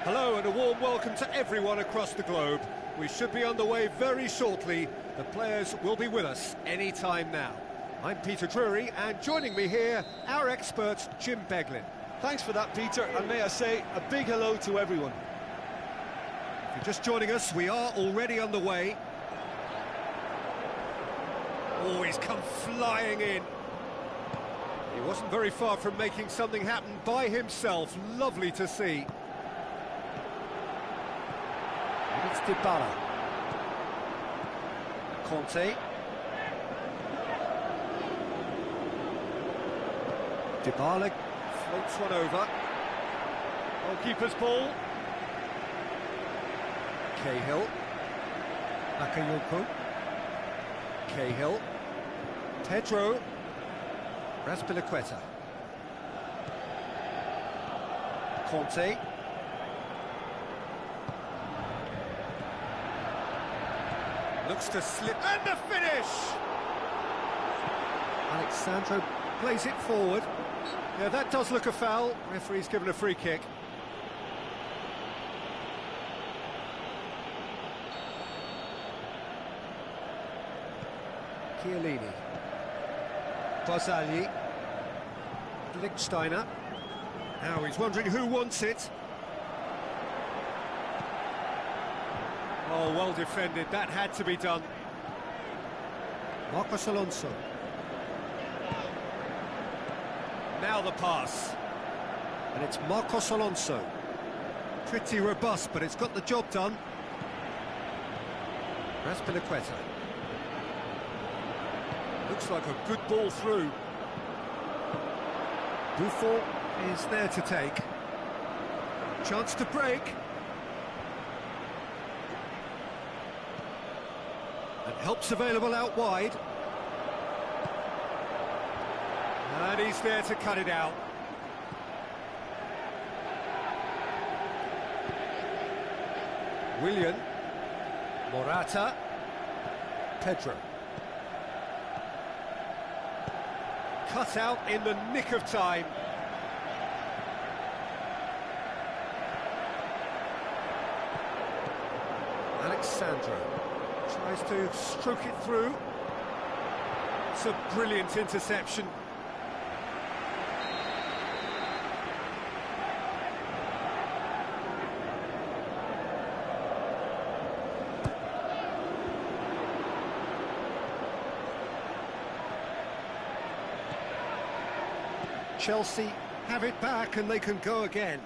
Hello and a warm welcome to everyone across the globe. We should be underway very shortly. The players will be with us any time now. I'm Peter Drury, and joining me here, our expert, Jim Beglin. Thanks for that, Peter, and may I say a big hello to everyone. If you're just joining us, we are already underway. Oh, he's come flying in. He wasn't very far from making something happen by himself. Lovely to see. It's Dybala. Conte. Dybala floats one over. Goalkeeper's ball. Cahill. Bakayoko. Cahill. Pedro. Raspilicueta. Conte. Looks to slip, and the finish! Alexandro plays it forward. Yeah, that does look a foul. Referee's given a free kick. Chiellini. Barzagli. Lichtsteiner. Now he's wondering who wants it. Oh, well defended. That had to be done. Marcos Alonso. Now the pass. And it's Marcos Alonso. Pretty robust, but it's got the job done. Raspilicueta. Looks like a good ball through. Buffon is there to take. Chance to break. And help's available out wide. And he's there to cut it out. Willian. Morata. Pedro. Cut out in the nick of time. Alexandro tries to stroke it through. It's a brilliant interception. Chelsea have it back and they can go again.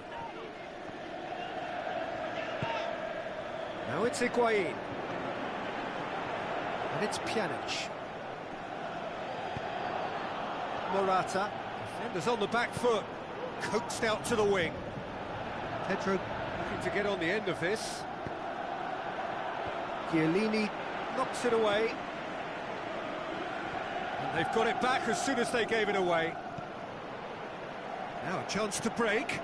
Now it's Higuain. And it's Pjanic. Morata. Defenders on the back foot. Coaxed out to the wing. Pedro looking to get on the end of this. Chiellini knocks it away. And they've got it back as soon as they gave it away. Now a chance to break.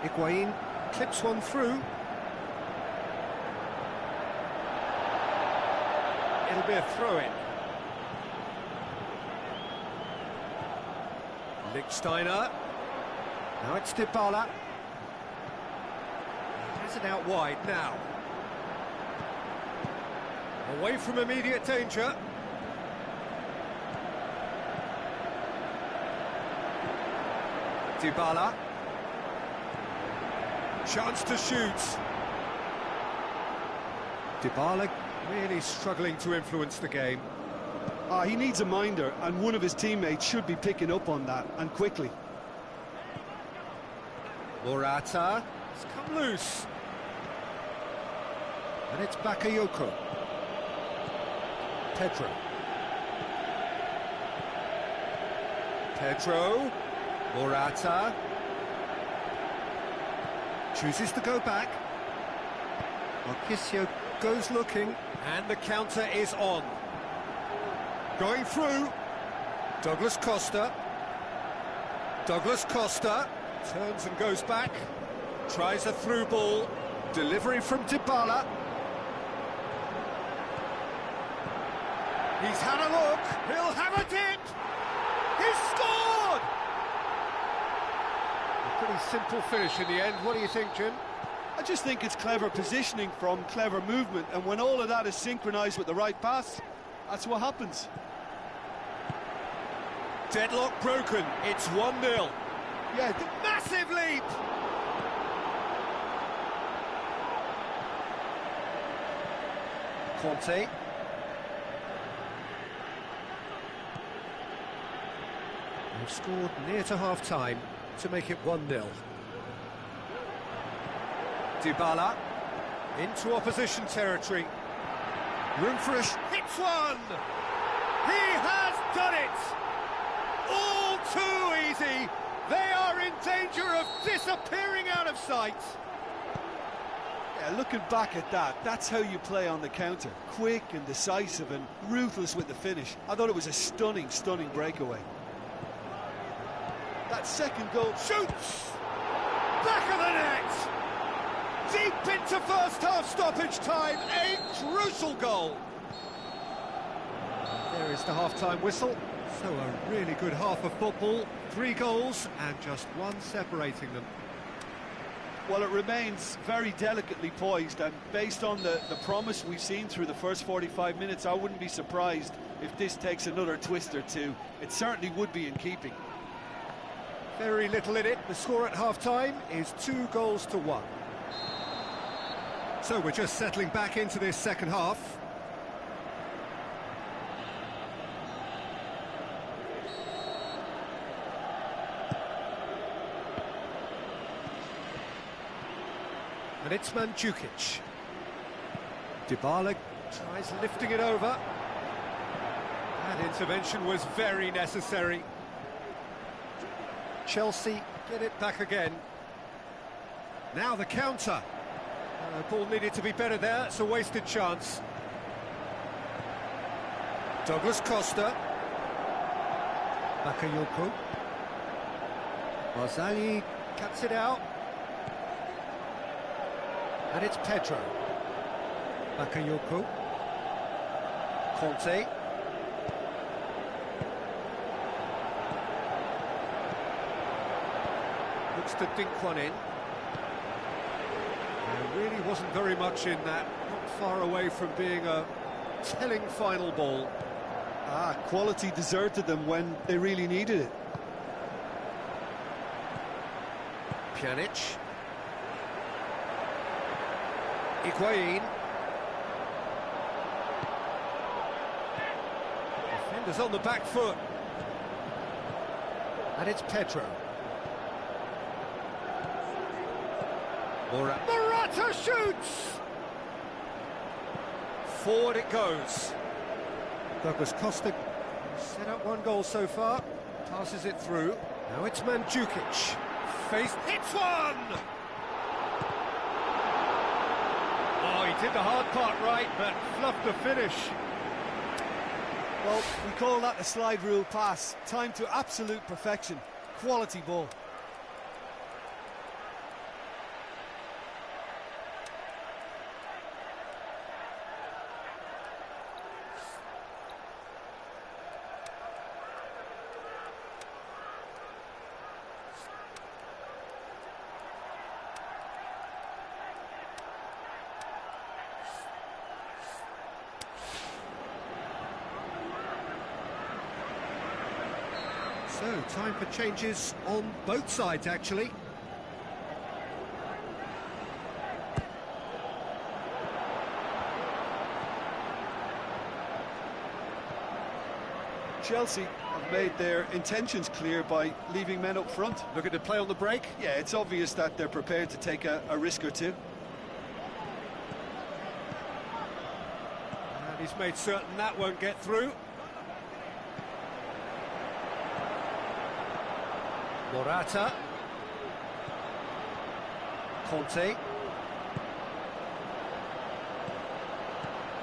Higuain clips one through. It'll be a throw-in. Lichtsteiner. Now it's Dybala. Has it out wide now. Away from immediate danger. Dybala. Chance to shoot. Dybala really struggling to influence the game. He needs a minder, and one of his teammates should be picking up on that, and quickly. Morata has come loose. And it's Bakayoko. Pedro. Pedro. Morata. Chooses to go back. Marquisio goes looking. And the counter is on. Going through. Douglas Costa. Douglas Costa. Turns and goes back. Tries a through ball. Delivery from Dybala. He's had a look. He'll have a dip. He's scored! A pretty simple finish in the end. What do you think, Jim? I just think it's clever positioning from clever movement, and when all of that is synchronised with the right pass, that's what happens. Deadlock broken, it's 1-0. Yeah, Massive leap! Conte. They've scored near to half-time to make it 1-0. Dybala into opposition territory. Room for a hits one! He has done it! All too easy! They are in danger of disappearing out of sight! Yeah, looking back at that, that's how you play on the counter. Quick and decisive and ruthless with the finish. I thought it was a stunning, stunning breakaway. That second goal... Shoots! Back of the net! Deep into first half stoppage time, a crucial goal! There is the half-time whistle. So a really good half of football, 3 goals and just 1 separating them. Well, it remains very delicately poised, and based on the promise we've seen through the first 45 minutes, I wouldn't be surprised if this takes another twist or two. It certainly would be in keeping. Very little in it. The score at half-time is 2-1. So we're just settling back into this second half. And it's Mandzukic. Dybala tries lifting it over. That intervention was very necessary. Chelsea get it back again. Now the counter. Ball needed to be better there, it's a wasted chance. Douglas Costa. Bakayoko. Marzali cuts it out. And it's Pedro. Bakayoko. Conte. Looks to dink one in. There really wasn't very much in that. Not far away from being a telling final ball. Quality deserted them when they really needed it. Pjanic. Higuain. Defenders on the back foot. And it's Pedro. Morata shoots! Forward it goes. Douglas Costa set up 1 goal so far. Passes it through. Now it's Mandzukic. Face hits one! Oh, he did the hard part right, but fluffed the finish. Well, we call that a slide rule pass. Time to absolute perfection. Quality ball. So, time for changes on both sides, actually. Chelsea have made their intentions clear by leaving men up front. Looking to play on the break. Yeah, it's obvious that they're prepared to take a risk or two. And he's made certain that won't get through. Morata. Conte.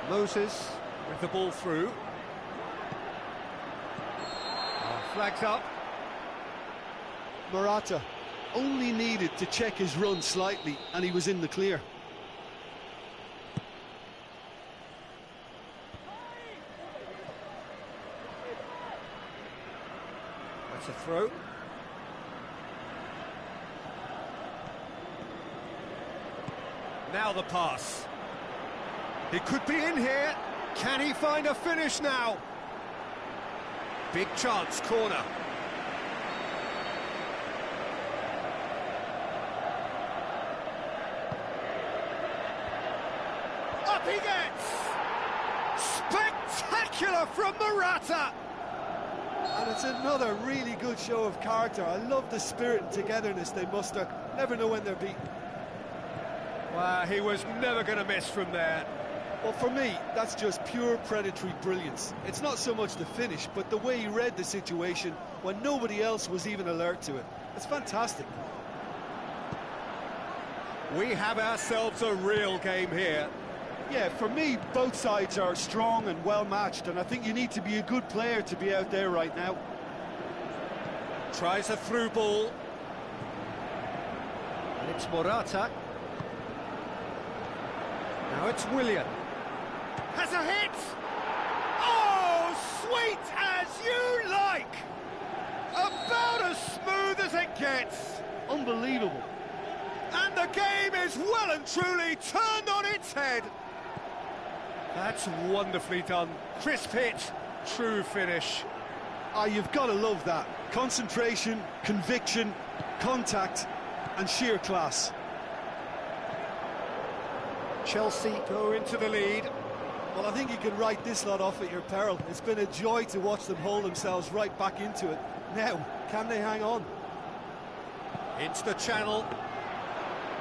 Moses with the ball through. Flags up. Morata only needed to check his run slightly and he was in the clear. That's a throw. Now the pass. He could be in here. Can he find a finish now? Big chance, corner. Up he gets! Spectacular from Morata! And it's another really good show of character. I love the spirit and togetherness they muster. Never know when they're beaten. Well, he was never going to miss from there. Well, for me, that's just pure predatory brilliance. It's not so much the finish, but the way he read the situation when nobody else was even alert to it. It's fantastic. We have ourselves a real game here. Yeah, for me, both sides are strong and well-matched, and I think you need to be a good player to be out there right now. Tries a through ball. And it's Morata. Now it's Willian. Has a hit! Oh, sweet as you like! About as smooth as it gets. Unbelievable. And the game is well and truly turned on its head. That's wonderfully done. Crisp hit, true finish. Ah, you've got to love that. Concentration, conviction, contact, and sheer class. Chelsea go into the lead. Well, I think you can write this lot off at your peril. It's been a joy to watch them hold themselves right back into it. Now, can they hang on? Into the channel.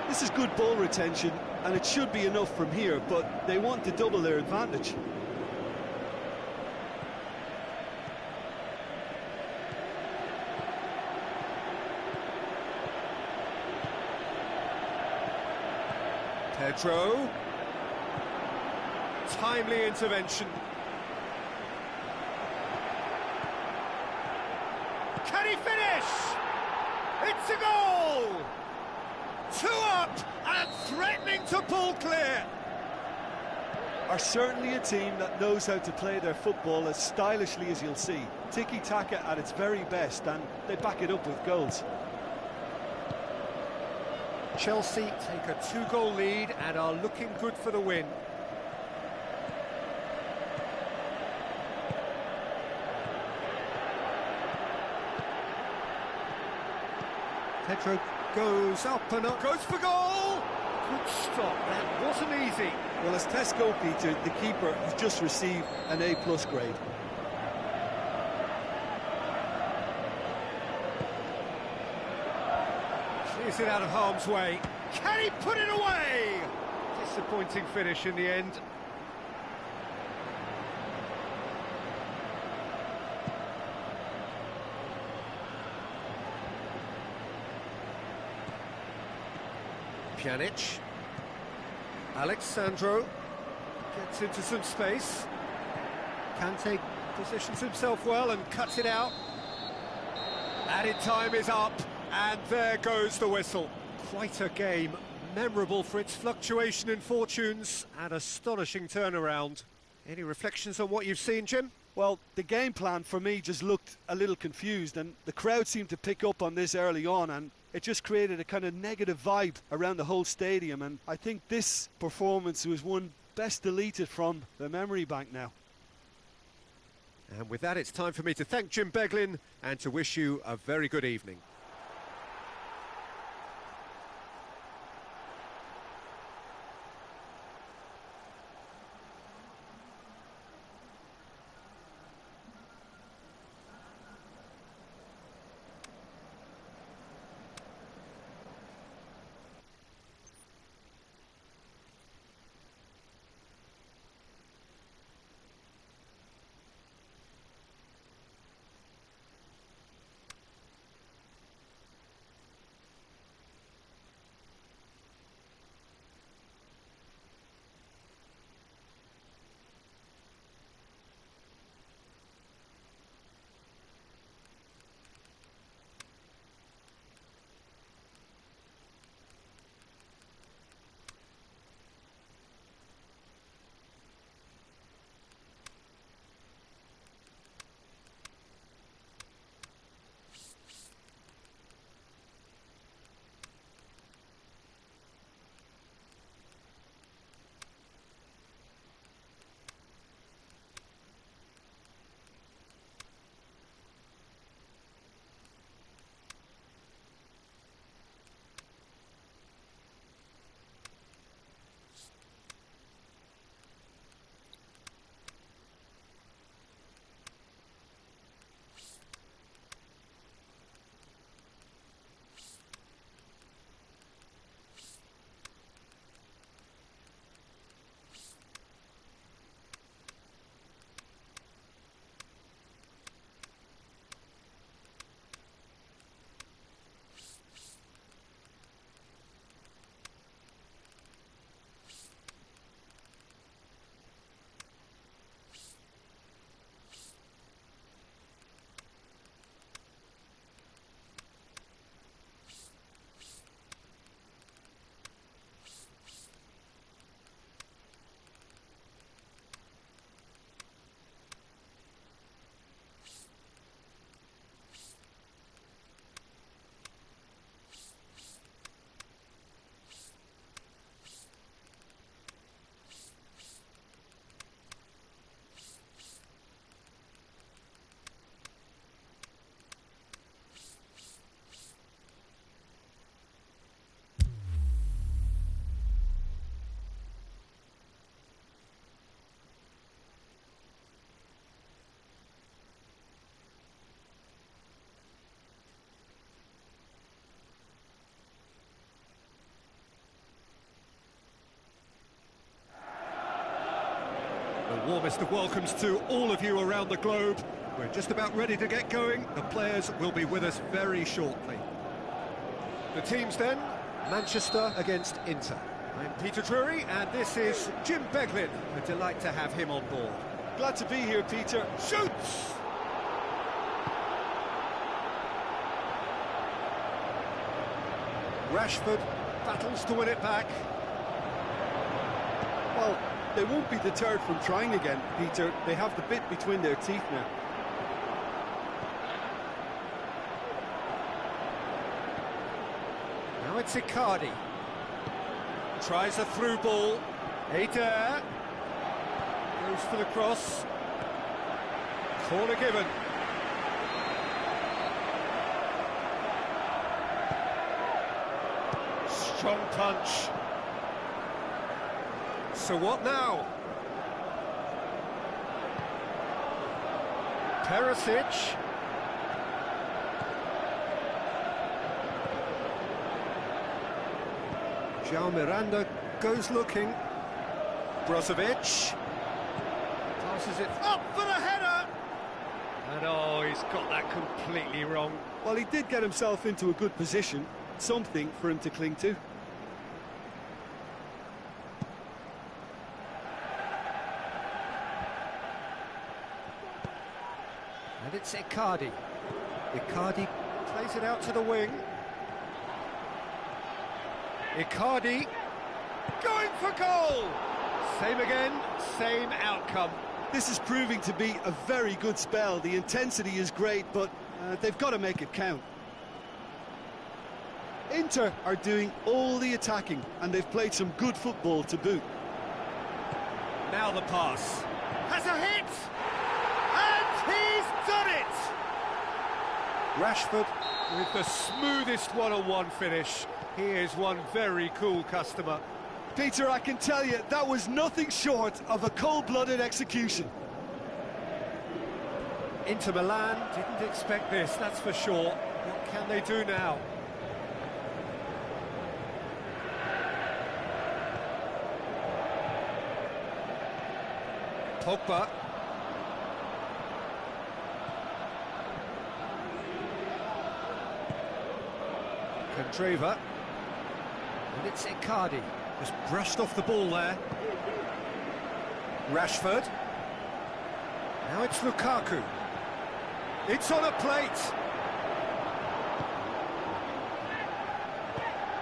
This is good ball retention, and it should be enough from here, but they want to double their advantage. Pedro. Timely intervention. Can he finish? It's a goal! 2 up and threatening to pull clear. Are certainly a team that knows how to play their football as stylishly as you'll see. Tiki-taka at its very best, and they back it up with goals. Chelsea take a 2-goal lead and are looking good for the win. Pedro goes up and up, goes for goal! Good stop, that wasn't easy. Well, as tests go, Peter, the keeper has just received an A+ grade. Clears it out of harm's way. Can he put it away? Disappointing finish in the end. Pjanic. Alexandro gets into some space. Kante positions himself well and cuts it out. Added time is up, and there goes the whistle. Quite a game, memorable for its fluctuation in fortunes and astonishing turnaround. Any reflections on what you've seen, Jim? Well, the game plan for me just looked a little confused, and the crowd seemed to pick up on this early on, and it just created a kind of negative vibe around the whole stadium, and I think this performance was one best deleted from the memory bank now. And with that, it's time for me to thank Jim Beglin and to wish you a very good evening. The warmest of welcomes to all of you around the globe. We're just about ready to get going. The players will be with us very shortly. The teams then, Manchester against Inter. I'm Peter Drury, and this is Jim Beglin. A delight to have him on board. Glad to be here, Peter. Shoots! Rashford battles to win it back. Well, they won't be deterred from trying again, Peter. They have the bit between their teeth now. Now it's Icardi. Tries a through ball. Eder. Goes for the cross. Corner given. Strong punch. So what now? Perisic. João Miranda goes looking. Brozovic. Passes it up for the header! And oh, he's got that completely wrong. Well, he did get himself into a good position. Something for him to cling to. And it's Icardi. Icardi plays it out to the wing. Icardi going for goal! Same again, same outcome. This is proving to be a very good spell. The intensity is great, but they've got to make it count. Inter are doing all the attacking, and they've played some good football to boot. Now the pass. Has a hit! And he's done it! Rashford with the smoothest one-on-one finish. He is one very cool customer. Peter, I can tell you, that was nothing short of a cold-blooded execution. Inter Milan didn't expect this, that's for sure. What can they do now? Pogba. Candreva. And it's Icardi. Just brushed off the ball there. Rashford. Now it's Lukaku. It's on a plate.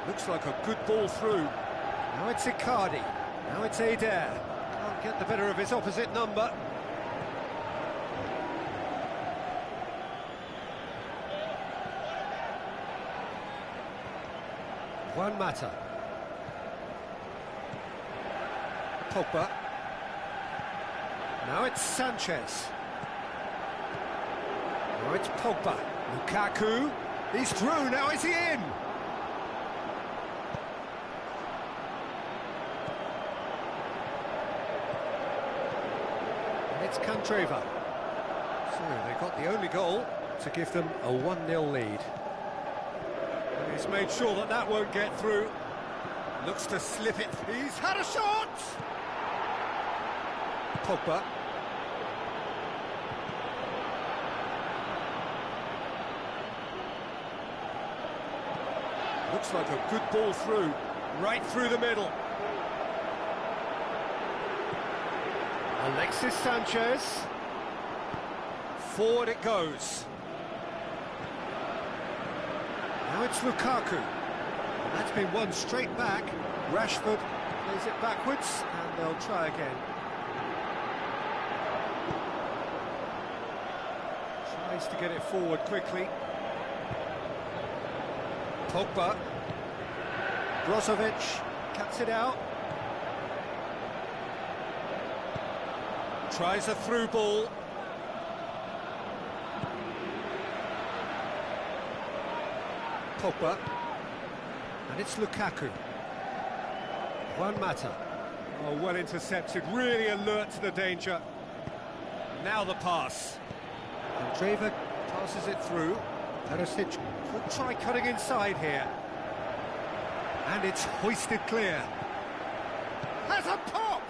Looks like a good ball through. Now it's Icardi. Now it's Eder. Can't get the better of his opposite number. Juan Mata. Pogba. Now it's Sanchez. Now it's Pogba. Lukaku. He's through. Now is he in? And it's Candreva. So they got the only goal to give them a 1-0 lead. And he's made sure that that won't get through. Looks to slip it. He's had a shot! Pogba. Looks like a good ball through, right through the middle. Alexis Sanchez. Forward it goes. Now it's Lukaku. And that's been won straight back. Rashford plays it backwards, and they'll try again. Tries to get it forward quickly. Pogba. Brozovic cuts it out. Tries a through ball. Pogba. And it's Lukaku. Juan Mata. Oh, well intercepted, really alert to the danger. Now the pass. Candreva passes it through. Perisic could try cutting inside here. And it's hoisted clear. Has a pop!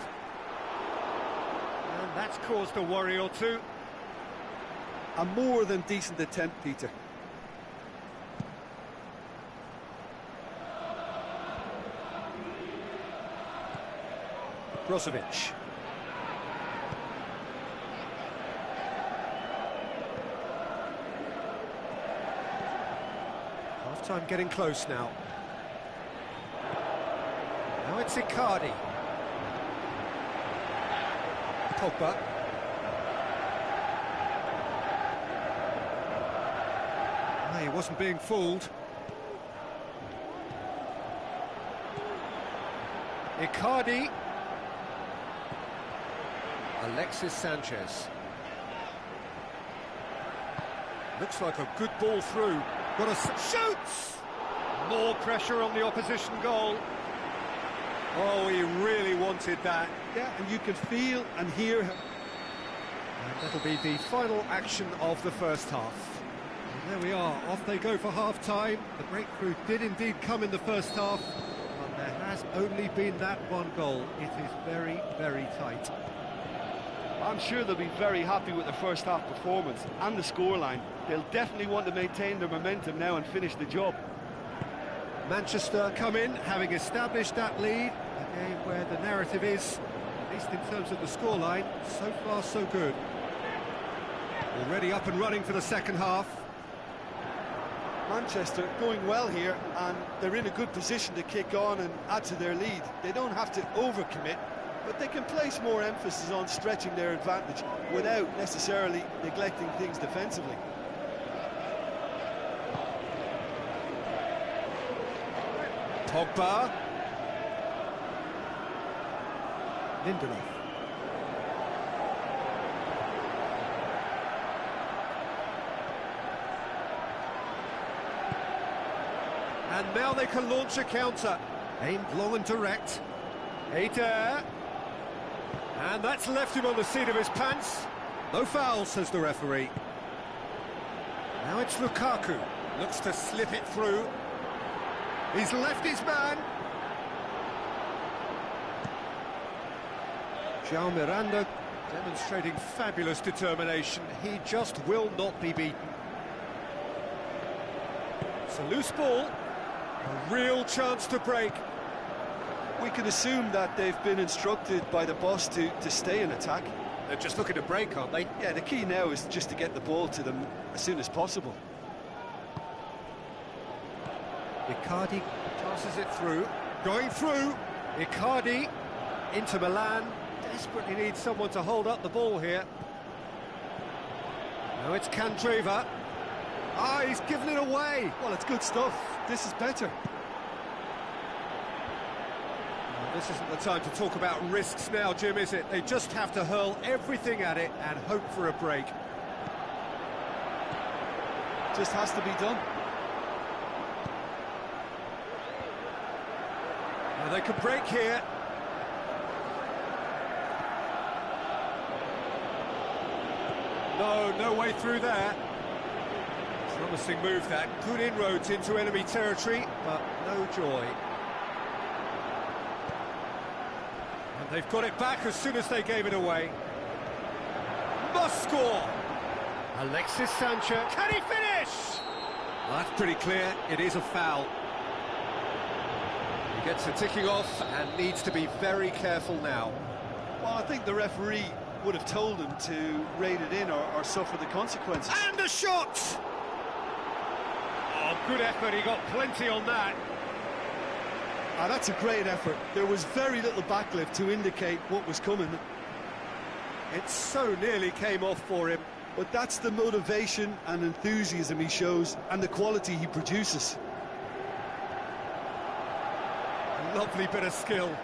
That's caused a worry or two. A more than decent attempt, Peter. Brozovic. Half-time getting close now. Now it's Icardi. Pogba. Ah, he wasn't being fooled. Icardi. Alexis Sanchez. Looks like a good ball through. Got a shoots! More pressure on the opposition goal. Oh, he really wanted that. Yeah, and you can feel and hear him. And that'll be the final action of the first half. And there we are, off they go for half-time. The breakthrough did indeed come in the first half, but there has only been that one goal. It is very, very tight. I'm sure they'll be very happy with the first half performance and the scoreline. They'll definitely want to maintain their momentum now and finish the job. Manchester come in, having established that lead, a game where the narrative is, at least in terms of the scoreline, so far so good. Already up and running for the second half. Manchester going well here, and they're in a good position to kick on and add to their lead. They don't have to overcommit, but they can place more emphasis on stretching their advantage without necessarily neglecting things defensively. Pogba. Lindelof. And now they can launch a counter. Aimed long and direct. Eder. And that's left him on the seat of his pants. No foul, says the referee. Now it's Lukaku. Looks to slip it through. He's left his man. João Miranda demonstrating fabulous determination. He just will not be beaten. It's a loose ball. A real chance to break. We can assume that they've been instructed by the boss to stay in attack. They're just looking to break, aren't they? Yeah, the key now is just to get the ball to them as soon as possible. Icardi tosses it through. Going through. Icardi into Milan. Desperately needs someone to hold up the ball here. Now it's Candreva. Ah, he's given it away. Well, it's good stuff. This is better. Well, this isn't the time to talk about risks now, Jim, is it? They just have to hurl everything at it and hope for a break. Just has to be done. Now they could break here. No way through there. Promising move that. Good inroads into enemy territory, but no joy. And they've got it back as soon as they gave it away. Must score! Alexis Sanchez. Can he finish? Well, that's pretty clear. It is a foul. He gets the ticking off and needs to be very careful now. Well, I think the referee would have told him to rate it in or suffer the consequences. And a shot! Oh, good effort, he got plenty on that. Ah, that's a great effort. There was very little backlift to indicate what was coming. It so nearly came off for him. But that's the motivation and enthusiasm he shows and the quality he produces. A lovely bit of skill.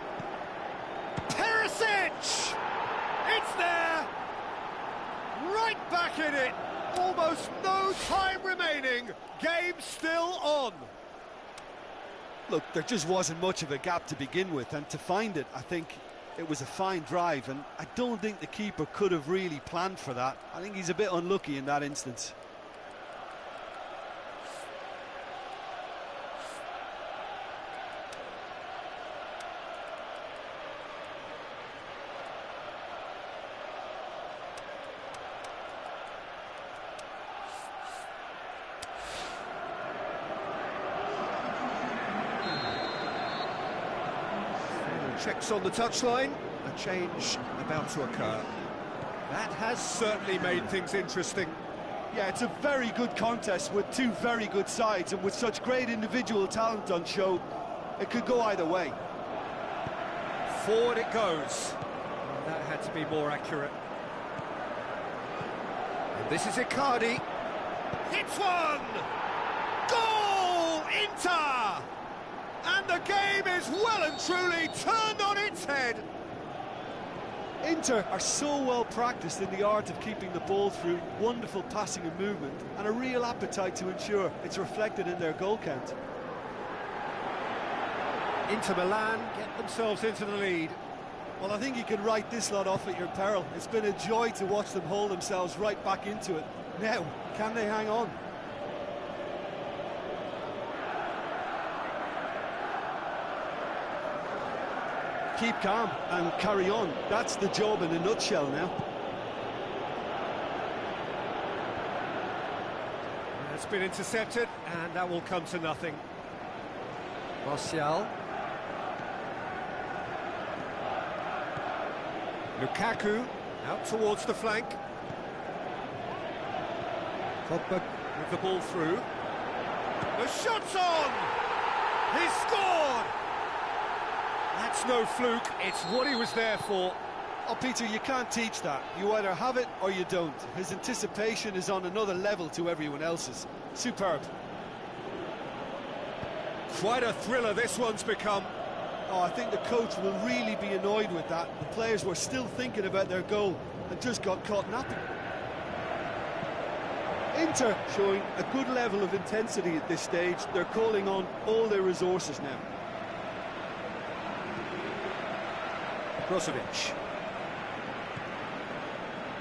Perisic! It's there! Right back in it! Almost no time remaining. Game still on. Look, there just wasn't much of a gap to begin with, and to find it, I think it was a fine drive, and I don't think the keeper could have really planned for that. I think he's a bit unlucky in that instance. Checks on the touchline, a change about to occur. That has certainly made things interesting. Yeah, it's a very good contest with two very good sides, and with such great individual talent on show, it could go either way. Forward it goes. That had to be more accurate. And this is Icardi. Hits one! Goal! Inter! And the game is well and truly turned on its head. Inter are so well practiced in the art of keeping the ball through wonderful passing and movement, and a real appetite to ensure it's reflected in their goal count. Inter Milan get themselves into the lead. Well, I think you can write this lot off at your peril. It's been a joy to watch them hold themselves right back into it. Now, can they hang on? Keep calm and carry on. That's the job in a nutshell now. It's been intercepted, and that will come to nothing. Martial. Lukaku out towards the flank. Pogba with the ball through. The shot's on! He's scored! That's no fluke, it's what he was there for. Oh, Peter, you can't teach that. You either have it or you don't. His anticipation is on another level to everyone else's. Superb. Quite a thriller this one's become. Oh, I think the coach will really be annoyed with that. The players were still thinking about their goal and just got caught napping. Inter showing a good level of intensity at this stage. They're calling on all their resources now. Brozovic.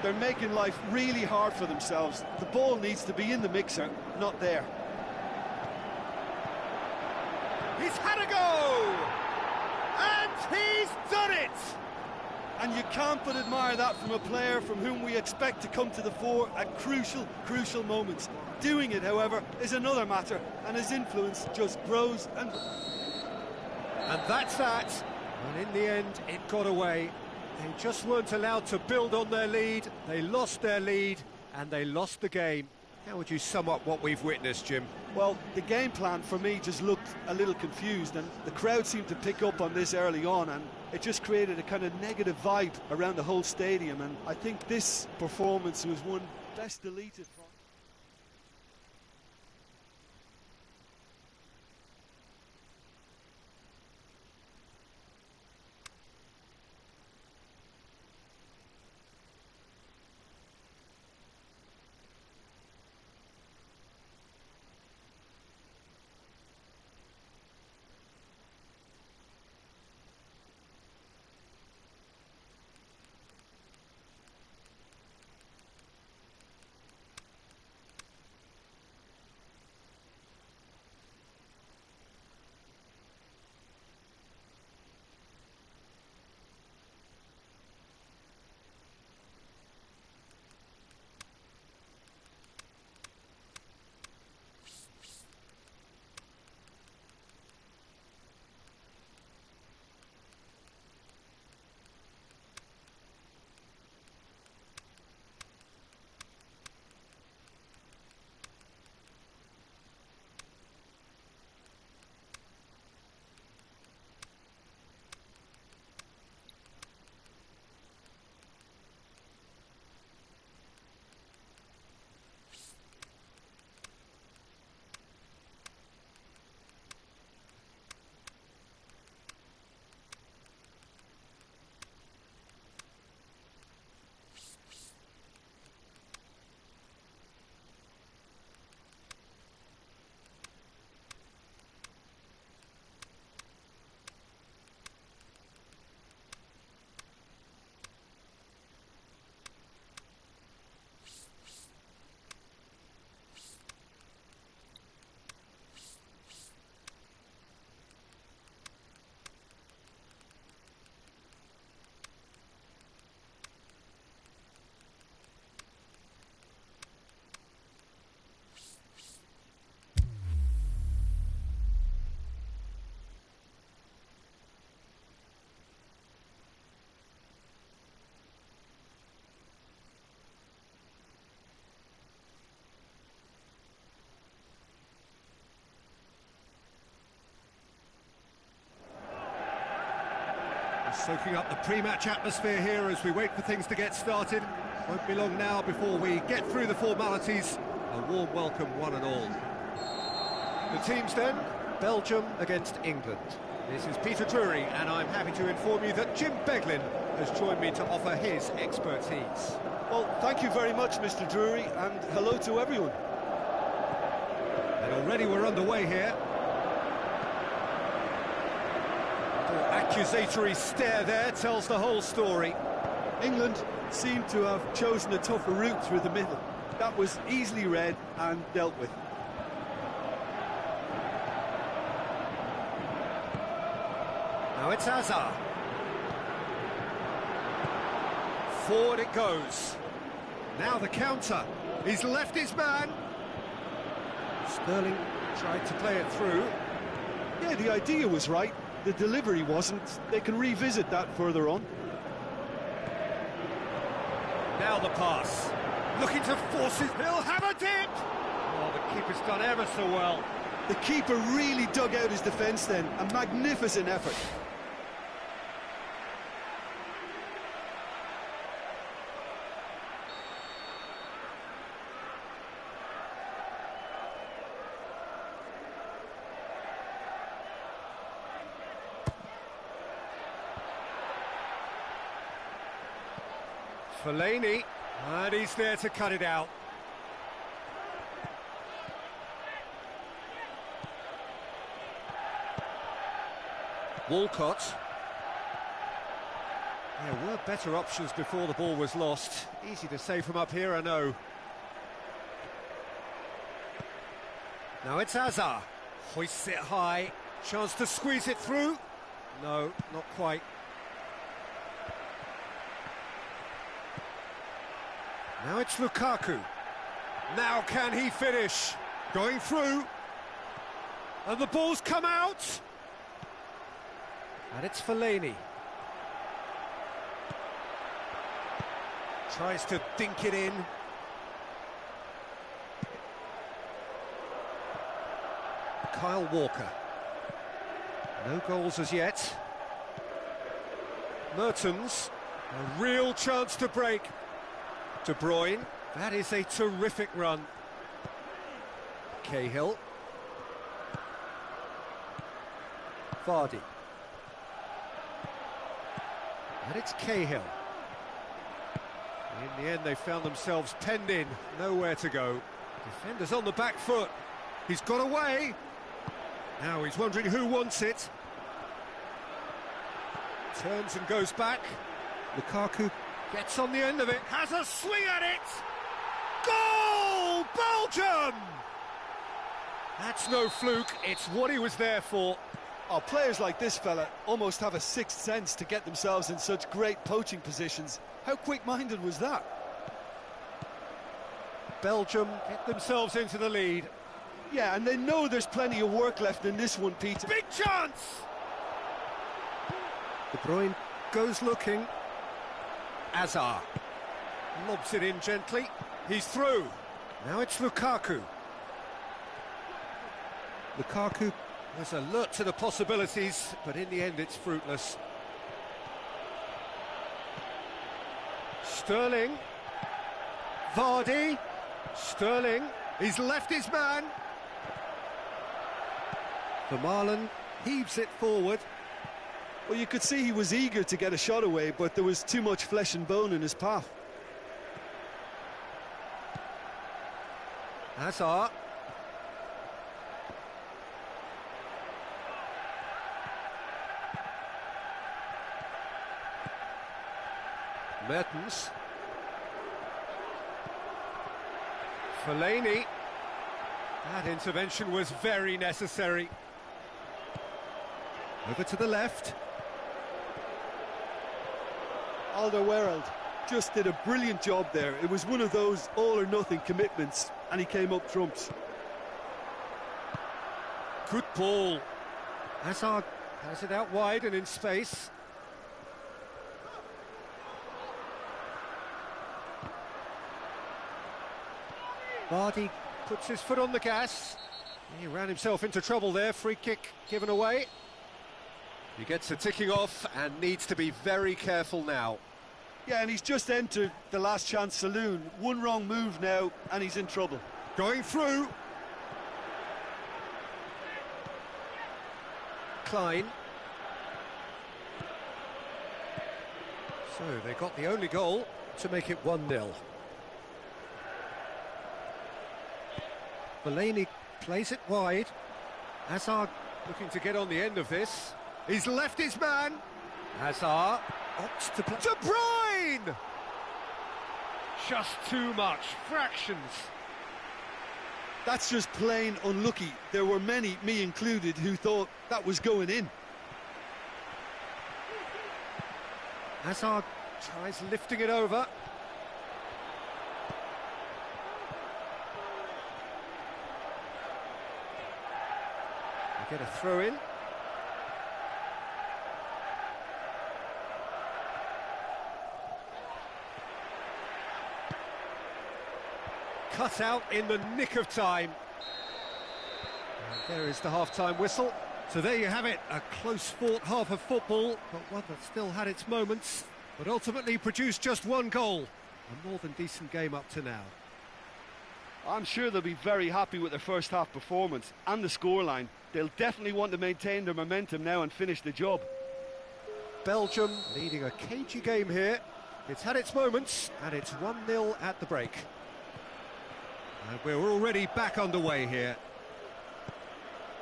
They're making life really hard for themselves. The ball needs to be in the mixer, not there. He's had a go! And he's done it! And you can't but admire that from a player from whom we expect to come to the fore at crucial moments. Doing it, however, is another matter, and his influence just grows and... And that's that. And in the end, it got away. They just weren't allowed to build on their lead. They lost their lead, and they lost the game. How would you sum up what we've witnessed, Jim? Well, the game plan for me just looked a little confused, and the crowd seemed to pick up on this early on, and it just created a kind of negative vibe around the whole stadium, and I think this performance was one best deleted from. Soaking up the pre-match atmosphere here as we wait for things to get started. Won't be long now before we get through the formalities. A warm welcome, one and all. The teams then, Belgium against England. This is Peter Drury, and I'm happy to inform you that Jim Beglin has joined me to offer his expertise. Well, thank you very much, Mr. Drury, and hello to everyone. And already we're underway here. Accusatory stare there tells the whole story. England seemed to have chosen a tougher route through the middle. That was easily read and dealt with. Now it's Hazard. Forward it goes. Now the counter. He's left his man. Sterling tried to play it through. Yeah, the idea was right. The delivery wasn't. They can revisit that further on. Now the pass. Looking to force it. He'll have a dip! Oh, the keeper's done ever so well. The keeper really dug out his defence then. A magnificent effort. Fellaini, and he's there to cut it out. Walcott. There were better options before the ball was lost. Easy to say from up here, I know. Now it's Hazard. Hoists it high. Chance to squeeze it through. No, not quite. Now it's Lukaku. Now can he finish? Going through. And the ball's come out. And it's Fellaini. Tries to dink it in. Kyle Walker. No goals as yet. Mertens. A real chance to break. De Bruyne, that is a terrific run. Cahill. Vardy. And it's Cahill. In the end, they found themselves penned in, nowhere to go. Defenders on the back foot. He's got away. Now he's wondering who wants it. Turns and goes back. Lukaku gets on the end of it, has a swing at it! Goal! Belgium! That's no fluke, it's what he was there for. Oh, players like this fella almost have a sixth sense to get themselves in such great poaching positions. How quick-minded was that? Belgium get themselves into the lead. Yeah, and they know there's plenty of work left in this one, Peter. Big chance! De Bruyne goes looking. Hazard lobs it in gently. He's through. Now it's Lukaku. Lukaku was alert to the possibilities, but in the end it's fruitless. Sterling. Vardy. Sterling. He's left his man. Vermaelen heaves it forward. Well, you could see he was eager to get a shot away, but there was too much flesh and bone in his path. Hazard. Mertens. Fellaini. That intervention was very necessary. Over to the left. Alderweireld just did a brilliant job there. It was one of those all-or-nothing commitments, and he came up trumps. Good ball. Hazard has it out wide and in space. Vardy puts his foot on the gas. He ran himself into trouble there. Free kick given away. He gets the ticking off and needs to be very careful now. Yeah, and he's just entered the last chance saloon. One wrong move now, and he's in trouble. Going through. Klein. So they got the only goal to make it 1-0. Fellaini plays it wide. Hazard looking to get on the end of this. He's left his man. Hazard opts to play. De Bruyne! Just too much. Fractions. That's just plain unlucky. There were many, me included, who thought that was going in. Hazard tries lifting it over. They get a throw in. Cut out in the nick of time. And there is the half-time whistle. So there you have it, a close-fought half of football, but one that still had its moments, but ultimately produced just one goal. A more than decent game up to now. I'm sure they'll be very happy with their first half performance and the scoreline. They'll definitely want to maintain their momentum now and finish the job. Belgium leading a cagey game here. It's had its moments, and it's 1-0 at the break. And we're already back underway here.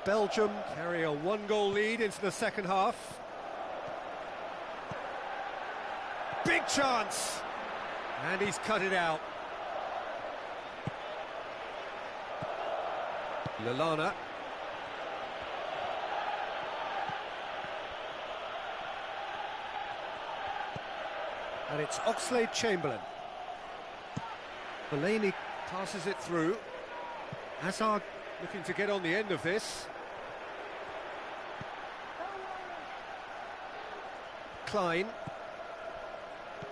Belgium carry a one-goal lead into the second half. Big chance! And he's cut it out. Lallana. And it's Oxlade-Chamberlain. Fellaini passes it through. Hazard looking to get on the end of this. Klein.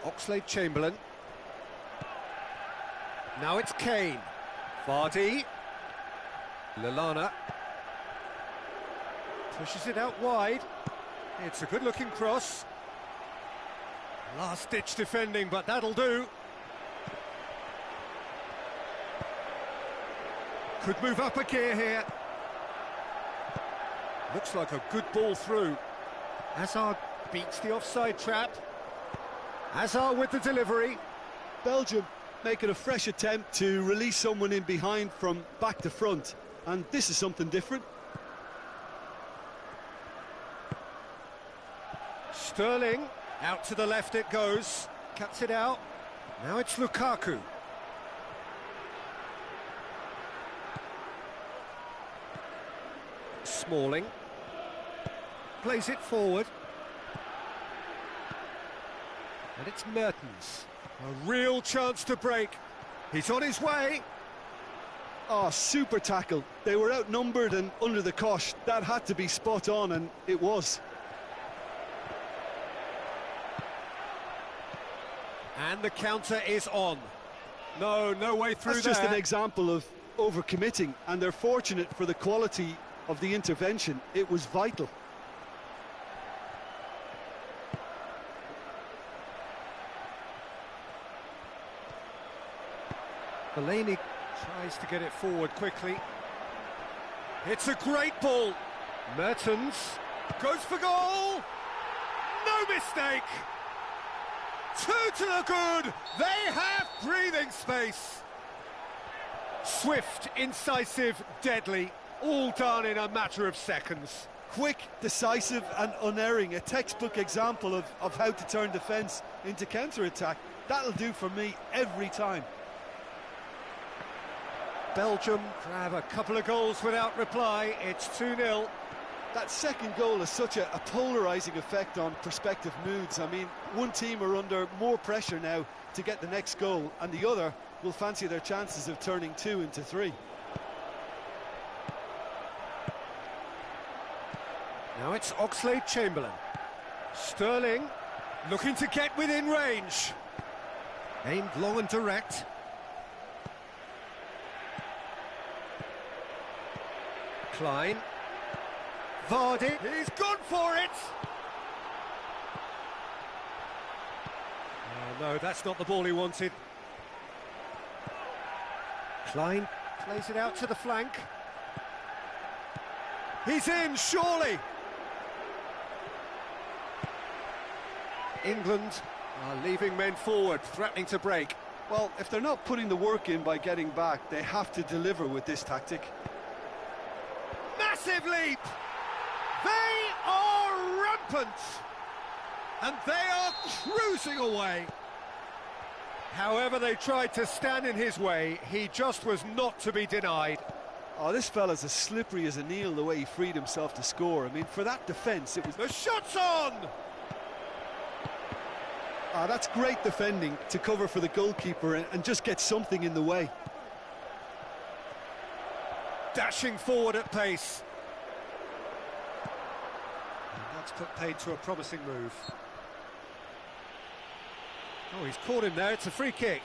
Oxlade-Chamberlain. Now it's Kane. Vardy. Lallana. Pushes it out wide. It's a good-looking cross. Last-ditch defending, but that'll do. Could move up a gear here. Looks like a good ball through. Hazard beats the offside trap. Hazard with the delivery. Belgium making a fresh attempt to release someone in behind from back to front. And this is something different. Sterling, out to the left it goes. Cuts it out. Now it's Lukaku. Smalling plays it forward, and it's Mertens. A real chance to break. He's on his way. Oh, super tackle. They were outnumbered and under the cosh. That had to be spot on, and it was. And the counter is on. No way through. That's just an example of overcommitting, and they're fortunate for the quality of the intervention. It was vital. Fellaini tries to get it forward quickly. It's a great ball. Mertens goes for goal. No mistake. Two to the good. They have breathing space. Swift, incisive, deadly. All done in a matter of seconds. Quick, decisive and unerring. A textbook example of how to turn defence into counter-attack. That'll do for me every time. Belgium grab a couple of goals without reply. It's 2-0. That second goal has such a polarising effect on prospective moods. I mean, one team are under more pressure now to get the next goal, and the other will fancy their chances of turning 2 into 3. Now it's Oxlade-Chamberlain. Sterling looking to get within range. Aimed long and direct. Klein. Vardy, he's gone for it! No, that's not the ball he wanted. Klein plays it out to the flank. He's in, surely! England are leaving men forward, threatening to break. Well, if they're not putting the work in by getting back, they have to deliver with this tactic. Massive leap! They are rampant! And they are cruising away. However they tried to stand in his way, he just was not to be denied. Oh, this fella's as slippery as an eel the way he freed himself to score. I mean, for that defence, it was... The shot's on! Ah, that's great defending to cover for the goalkeeper and just get something in the way. Dashing forward at pace. And that's put paid to a promising move. Oh, he's caught him there, it's a free kick.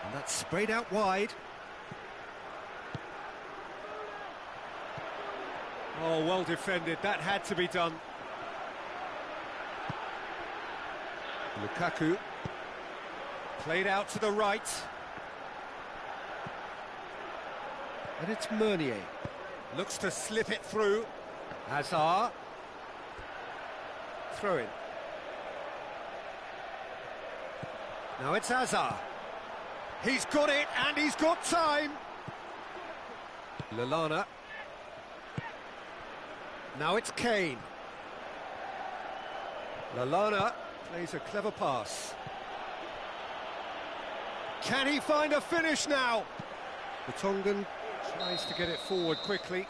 And that's sprayed out wide. Oh, well defended, that had to be done. Lukaku. Played out to the right. And it's Meunier. Looks to slip it through. Hazard. Throw in. Now it's Hazard. He's got it, and he's got time. Lallana. Now it's Kane. Lallana plays a clever pass. Can he find a finish now? The Tongan tries to get it forward quickly.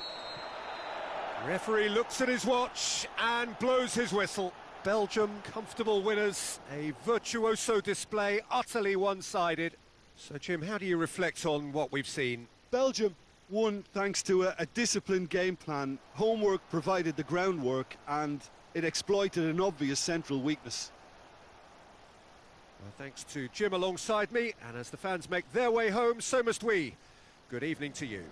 Referee looks at his watch and blows his whistle. Belgium, comfortable winners. A virtuoso display, utterly one-sided. So, Jim, how do you reflect on what we've seen? Belgium won thanks to a disciplined game plan. Homework provided the groundwork and it exploited an obvious central weakness. Well, thanks to Jim alongside me, and as the fans make their way home, so must we. Good evening to you.